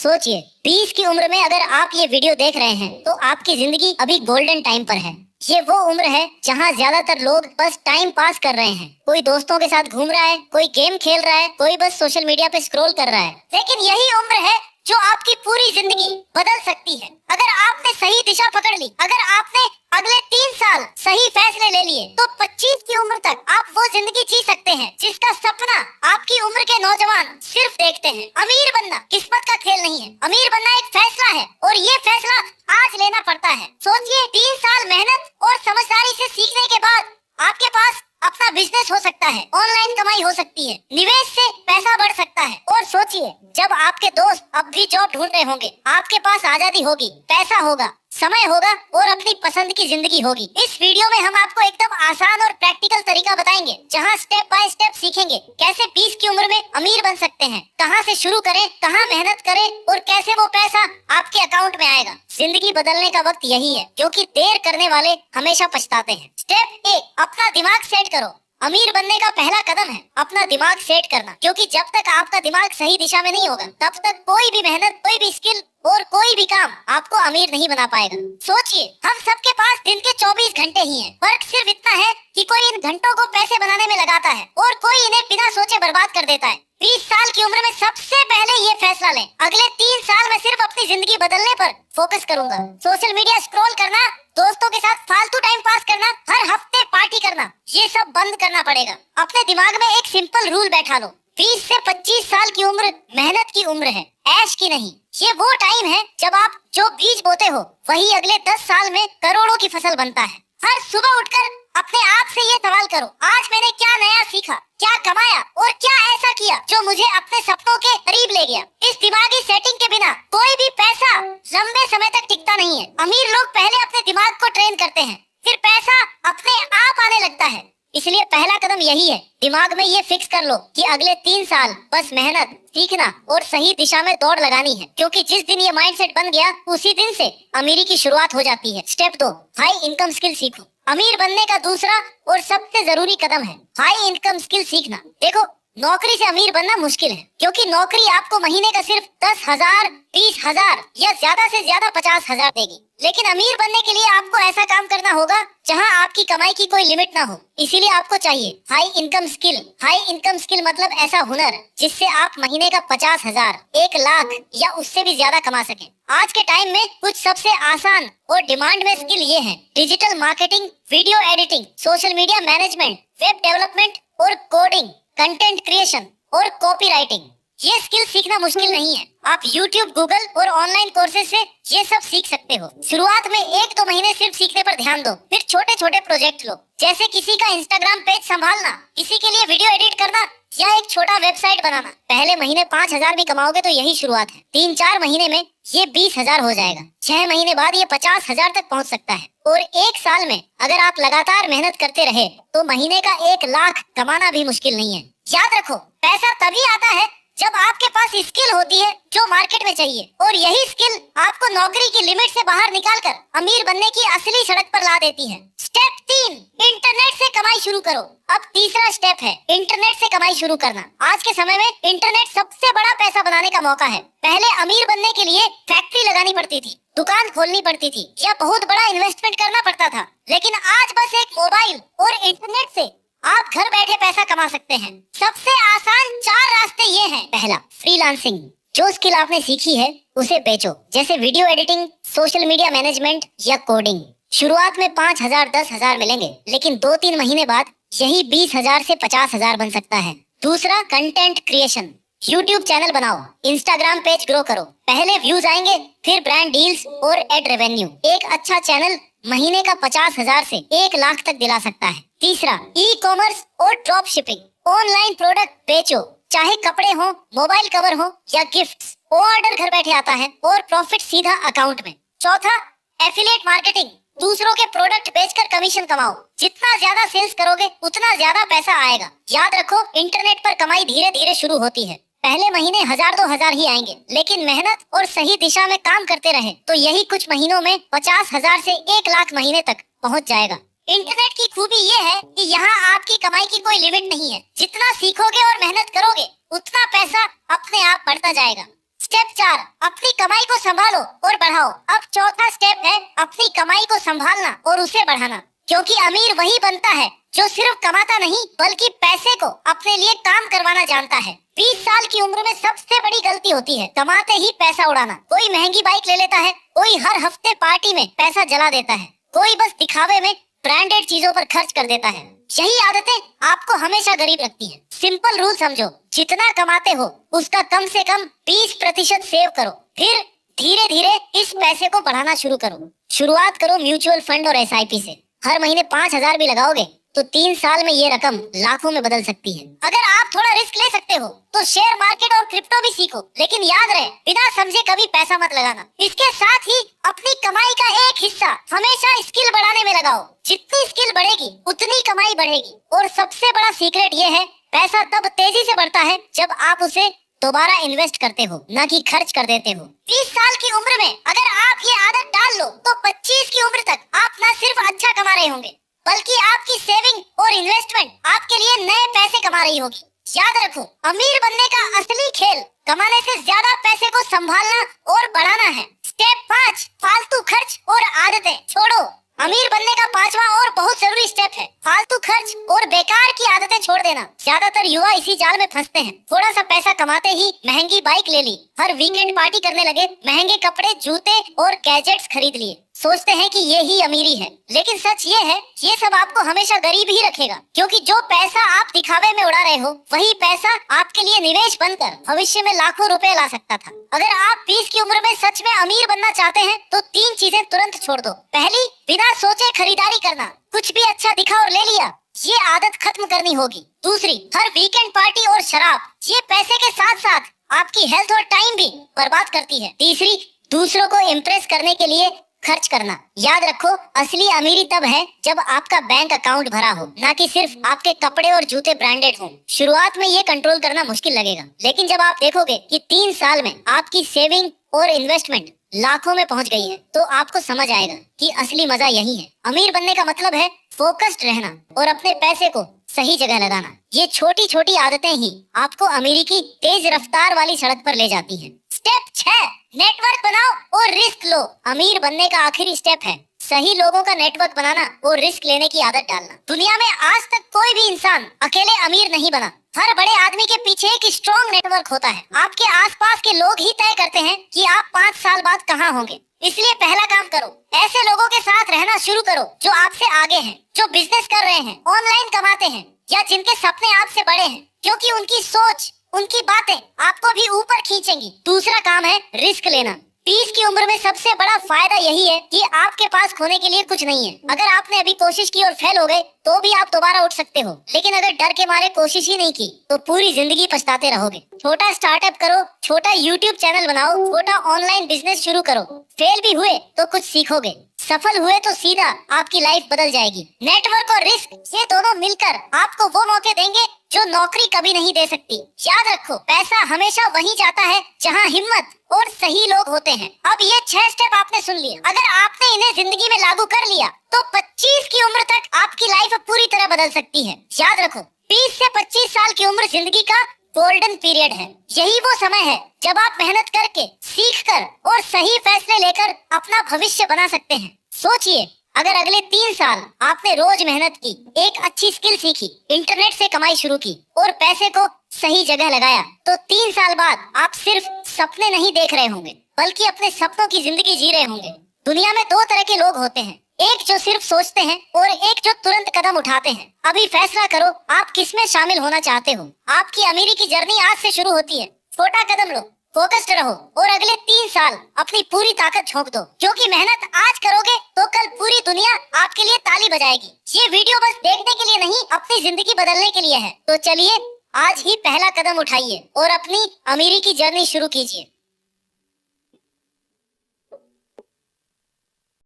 सोचिए 20 की उम्र में अगर आप ये वीडियो देख रहे हैं तो आपकी जिंदगी अभी गोल्डन टाइम पर है। ये वो उम्र है जहाँ ज्यादातर लोग बस टाइम पास कर रहे हैं। कोई दोस्तों के साथ घूम रहा है, कोई गेम खेल रहा है, कोई बस सोशल मीडिया पे स्क्रॉल कर रहा है। लेकिन यही उम्र है जो आपकी पूरी जिंदगी बदल सकती है अगर आपने सही दिशा पकड़ ली। अगर आपने अगले 3 साल सही फैसले ले लिए तो 25 की उम्र तक आप वो जिंदगी जी सकते हैं जिसका सपना आपकी उम्र के नौजवान सिर्फ देखते हैं। अमीर बनना किस्मत का खेल नहीं है, अमीर बनना एक फैसला है और ये फैसला आज लेना पड़ता है। सोचिए 3 साल मेहनत और समझदारी से सीखने के बाद आपके पास अपना बिजनेस हो सकता है, ऑनलाइन कमाई हो सकती है, निवेश से पैसा बढ़ सकता है। और सोचिए जब आपके दोस्त अब भी जॉब ढूंढ रहे होंगे, आपके पास आजादी होगी, पैसा होगा, समय होगा और अपनी पसंद की जिंदगी होगी। इस वीडियो में हम आपको एकदम आसान और प्रैक्टिकल तरीका बताएंगे जहां स्टेप बाय स्टेप सीखेंगे कैसे 20 की उम्र में अमीर बन सकते हैं, कहां से शुरू करें, कहां मेहनत करें और कैसे वो पैसा आपके अकाउंट में आएगा। जिंदगी बदलने का वक्त यही है क्योंकि देर करने वाले हमेशा पछताते हैं। स्टेप ए, अपना दिमाग सेट करो। अमीर बनने का पहला कदम है अपना दिमाग सेट करना, क्योंकि जब तक आपका दिमाग सही दिशा में नहीं होगा तब तक कोई भी मेहनत, कोई भी स्किल और कोई भी काम आपको अमीर नहीं बना पाएगा। सोचिए हम सबके पास दिन के 24 घंटे ही हैं। फर्क सिर्फ इतना है कि कोई इन घंटों को पैसे बनाने में लगाता है और कोई इन्हें बिना सोचे बर्बाद कर देता है। 20 साल की उम्र में सबसे पहले ये फैसला लें, अगले 3 साल में सिर्फ अपनी जिंदगी बदलने पर फोकस करूंगा। सोशल मीडिया स्क्रॉल करना, दोस्तों के साथ फालतू टाइम पास करना, हर हफ्ते पार्टी करना, ये सब बंद करना पड़ेगा। अपने दिमाग में एक सिंपल रूल बैठा लो, 20 से 25 साल की उम्र मेहनत की उम्र है, ऐश की नहीं। ये वो टाइम है जब आप जो बीज बोते हो वही अगले 10 साल में करोड़ों की फसल बनता है। हर सुबह उठकर अपने आप से ये सवाल करो, आज मैंने क्या नया सीखा, क्या कमाया और क्या ऐसा किया जो मुझे अपने सपनों के करीब ले गया। इस दिमागी सेटिंग के बिना कोई भी पैसा लंबे समय तक टिकता नहीं है। अमीर लोग पहले अपने दिमाग को ट्रेन करते हैं, फिर पैसा अपने आप आने लगता है। इसलिए पहला कदम यही है, दिमाग में ये फिक्स कर लो कि अगले 3 साल बस मेहनत, सीखना और सही दिशा में दौड़ लगानी है, क्योंकि जिस दिन ये माइंडसेट बन गया उसी दिन से अमीरी की शुरुआत हो जाती है। स्टेप 2, हाई इनकम स्किल सीखो। अमीर बनने का दूसरा और सबसे जरूरी कदम है हाई इनकम स्किल सीखना। देखो नौकरी से अमीर बनना मुश्किल है, क्योंकि नौकरी आपको महीने का सिर्फ 10,000, 20,000 या ज्यादा से ज्यादा 50,000 देगी। लेकिन अमीर बनने के लिए आपको ऐसा काम करना होगा जहां आपकी कमाई की कोई लिमिट ना हो। इसीलिए आपको चाहिए high income skill. High income skill मतलब ऐसा हुनर जिससे आप महीने का 50,000, 1 लाख या उससे भी ज्यादा कमा सकें। आज के टाइम में कुछ सबसे आसान और डिमांड में स्किल ये हैं: digital marketing, video editing, social media management, web development और कोडिंग, कंटेंट क्रिएशन और कॉपी राइटिंग। ये स्किल सीखना मुश्किल नहीं है, आप YouTube, Google और ऑनलाइन कोर्सेज से ये सब सीख सकते हो। शुरुआत में 1-2 महीने सिर्फ सीखने पर ध्यान दो, फिर छोटे छोटे प्रोजेक्ट लो, जैसे किसी का इंस्टाग्राम पेज संभालना, किसी के लिए वीडियो एडिट करना या एक छोटा वेबसाइट बनाना। पहले महीने 5,000 भी कमाओगे तो यही शुरुआत है। 3-4 महीने में ये 20,000 हो जाएगा, 6 महीने बाद ये 50,000 तक पहुंच सकता है और 1 साल में अगर आप लगातार मेहनत करते रहे तो महीने का 1 लाख कमाना भी मुश्किल नहीं है। याद रखो, पैसा तभी आता है जब आपके पास स्किल होती है जो मार्केट में चाहिए, और यही स्किल आपको नौकरी की लिमिट से बाहर निकालकर अमीर बनने की असली सड़क पर ला देती है। स्टेप 3, इंटरनेट से कमाई शुरू करो। अब तीसरा स्टेप है इंटरनेट से कमाई शुरू करना। आज के समय में इंटरनेट सबसे बड़ा पैसा बनाने का मौका है। पहले अमीर बनने के लिए फैक्ट्री लगानी पड़ती थी, दुकान खोलनी पड़ती थी या बहुत बड़ा इन्वेस्टमेंट करना पड़ता था। लेकिन आज बस एक मोबाइल और इंटरनेट से आप घर बैठे पैसा कमा सकते हैं। सबसे आसान 4 रास्ते ये हैं। पहला, फ्रीलांसिंग। जो स्किल आपने सीखी है उसे बेचो, जैसे video editing, social media management या कोडिंग। शुरुआत में 5,000, 10,000 मिलेंगे, लेकिन 2-3 महीने बाद यही 20,000 से 50,000 बन सकता है। दूसरा, कंटेंट क्रिएशन। YouTube चैनल बनाओ, Instagram पेज ग्रो करो। पहले व्यूज आएंगे, फिर ब्रांड डील्स और एड रेवेन्यू। एक अच्छा चैनल महीने का 50,000 से 1 लाख तक दिला सकता है। तीसरा, ई कॉमर्स और ड्रॉप शिपिंग। ऑनलाइन प्रोडक्ट बेचो, चाहे कपड़े हो, मोबाइल कवर हो या गिफ्ट्स। ऑर्डर घर बैठे आता है और प्रॉफिट सीधा अकाउंट में। चौथा, एफिलिएट मार्केटिंग। दूसरों के प्रोडक्ट बेचकर कमीशन कमाओ, जितना ज्यादा सेल्स करोगे उतना ज्यादा पैसा आएगा। याद रखो, इंटरनेट पर कमाई धीरे धीरे शुरू होती है। पहले महीने 1,000-2,000 ही आएंगे, लेकिन मेहनत और सही दिशा में काम करते रहे तो यही कुछ महीनों में 50,000 से 1 लाख महीने तक पहुंच जाएगा। इंटरनेट की खूबी ये है कि यहाँ आपकी कमाई की कोई लिमिट नहीं है। जितना सीखोगे और मेहनत करोगे उतना पैसा अपने आप बढ़ता जाएगा। स्टेप 4, अपनी कमाई को संभालो और बढ़ाओ। अब चौथा स्टेप है अपनी कमाई को संभालना और उसे बढ़ाना, क्योंकि अमीर वही बनता है जो सिर्फ कमाता नहीं बल्कि पैसे को अपने लिए काम करवाना जानता है। 20 साल की उम्र में सबसे बड़ी गलती होती है कमाते ही पैसा उड़ाना। कोई महंगी बाइक ले लेता है, कोई हर हफ्ते पार्टी में पैसा जला देता है, कोई बस दिखावे में ब्रांडेड चीजों पर खर्च कर देता है। यही आदतें आपको हमेशा गरीब रखती हैं। सिंपल रूल समझो, जितना कमाते हो उसका कम से कम 20% सेव करो, फिर धीरे धीरे इस पैसे को बढ़ाना शुरू करो। शुरुआत करो म्यूचुअल फंड और SIP से। हर महीने 5,000 भी लगाओगे तो 3 साल में ये रकम लाखों में बदल सकती है। अगर आप थोड़ा रिस्क ले सकते हो तो शेयर मार्केट और क्रिप्टो भी सीखो, लेकिन याद रहे बिना समझे कभी पैसा मत लगाना। इसके साथ ही अपनी कमाई का एक हिस्सा हमेशा स्किल बढ़ाने में लगाओ। जितनी स्किल बढ़ेगी उतनी कमाई बढ़ेगी। और सबसे बड़ा सीक्रेट ये है, पैसा तब तेजी से बढ़ता है जब आप उसे दोबारा इन्वेस्ट करते हो, न कि खर्च कर देते हो। 20 साल की उम्र में अगर आप ये आदत डाल लो तो 25 की उम्र तक आप न सिर्फ अच्छा कमा रहे होंगे बल्कि आपकी सेविंग और इन्वेस्टमेंट आपके लिए नए पैसे कमा रही होगी। याद रखो, अमीर बनने का असली खेल कमाने से ज्यादा पैसे को संभालना और बढ़ाना है। स्टेप 5, फालतू खर्च और आदतें छोड़ो। अमीर बनने का 5वां और बहुत जरूरी स्टेप है फालतू खर्च और बेकार की आदतें छोड़ देना। ज्यादातर युवा इसी जाल में फंसते हैं। थोड़ा सा पैसा कमाते ही महंगी बाइक ले ली, हर वीकेंड पार्टी करने लगे, महंगे कपड़े, जूते और गैजेट्स खरीद लिए। सोचते हैं कि ये ही अमीरी है, लेकिन सच ये है ये सब आपको हमेशा गरीब ही रखेगा, क्योंकि जो पैसा आप दिखावे में उड़ा रहे हो वही पैसा आपके लिए निवेश बनकर भविष्य में लाखों रुपए ला सकता था। अगर आप 20 की उम्र में सच में अमीर बनना चाहते हैं तो 3 चीजें तुरंत छोड़ दो। पहली, बिना सोचे खरीदारी करना। कुछ भी अच्छा दिखा और ले लिया, ये आदत खत्म करनी होगी। दूसरी, हर वीकेंड पार्टी और शराब, ये पैसे के साथ साथ आपकी हेल्थ और टाइम भी बर्बाद करती है। तीसरी, दूसरों को इम्प्रेस करने के लिए खर्च करना। याद रखो, असली अमीरी तब है जब आपका बैंक अकाउंट भरा हो, ना कि सिर्फ आपके कपड़े और जूते ब्रांडेड हों। शुरुआत में ये कंट्रोल करना मुश्किल लगेगा, लेकिन जब आप देखोगे कि 3 साल में आपकी सेविंग और इन्वेस्टमेंट लाखों में पहुंच गई है तो आपको समझ आएगा कि असली मजा यही है। अमीर बनने का मतलब है फोकस्ड रहना और अपने पैसे को सही जगह लगाना। ये छोटी छोटी आदतें ही आपको अमीरी की तेज रफ्तार वाली सड़क पर ले जाती हैं। स्टेप 6, नेटवर्क बनाओ और रिस्क लो। अमीर बनने का आखिरी स्टेप है सही लोगों का नेटवर्क बनाना और रिस्क लेने की आदत डालना। दुनिया में आज तक कोई भी इंसान अकेले अमीर नहीं बना। हर बड़े आदमी के पीछे एक स्ट्रॉन्ग नेटवर्क होता है। आपके आसपास के लोग ही तय करते हैं कि आप 5 साल बाद कहाँ होंगे। इसलिए पहला काम करो, ऐसे लोगों के साथ रहना शुरू करो जो आपसे आगे हैं, जो बिजनेस कर रहे हैं, ऑनलाइन कमाते हैं या जिनके सपने आपसे बड़े हैं, क्योंकि उनकी सोच, उनकी बातें आपको भी ऊपर खींचेंगी। दूसरा काम है रिस्क लेना। 30 की उम्र में सबसे बड़ा फायदा यही है कि आपके पास खोने के लिए कुछ नहीं है। अगर आपने अभी कोशिश की और फेल हो गए तो भी आप दोबारा उठ सकते हो, लेकिन अगर डर के मारे कोशिश ही नहीं की तो पूरी जिंदगी पछताते रहोगे। छोटा स्टार्टअप करो, छोटा YouTube चैनल बनाओ, छोटा ऑनलाइन बिजनेस शुरू करो। फेल भी हुए तो कुछ सीखोगे, सफल हुए तो सीधा आपकी लाइफ बदल जाएगी। नेटवर्क और रिस्क, ये दोनों मिलकर आपको वो मौके देंगे जो नौकरी कभी नहीं दे सकती। याद रखो, पैसा हमेशा वहीं जाता है जहां हिम्मत और सही लोग होते हैं। अब ये 6 स्टेप आपने सुन लिए, अगर आपने इन्हें जिंदगी में लागू कर लिया तो 25 की उम्र तक आपकी लाइफ पूरी तरह बदल सकती है। याद रखो, 20 से 25 साल की उम्र जिंदगी का गोल्डन पीरियड है। यही वो समय है जब आप मेहनत करके, सीख कर और सही फैसले लेकर अपना भविष्य बना सकते हैं। सोचिए, अगर अगले 3 साल आपने रोज मेहनत की, एक अच्छी स्किल सीखी, इंटरनेट से कमाई शुरू की और पैसे को सही जगह लगाया, तो 3 साल बाद आप सिर्फ सपने नहीं देख रहे होंगे बल्कि अपने सपनों की जिंदगी जी रहे होंगे। दुनिया में 2 तरह के लोग होते हैं, एक जो सिर्फ सोचते हैं और एक जो तुरंत कदम उठाते हैं। अभी फैसला करो, आप किस में शामिल होना चाहते हो। आपकी अमीरी की जर्नी आज से शुरू होती है। छोटा कदम लो, फोकस्ड रहो और अगले 3 साल अपनी पूरी ताकत झोंक दो, क्योंकि मेहनत आज करोगे तो कल पूरी दुनिया आपके लिए ताली बजाएगी। ये वीडियो बस देखने के लिए नहीं, अपनी जिंदगी बदलने के लिए है। तो चलिए आज ही पहला कदम उठाइए और अपनी अमीरी की जर्नी शुरू कीजिए।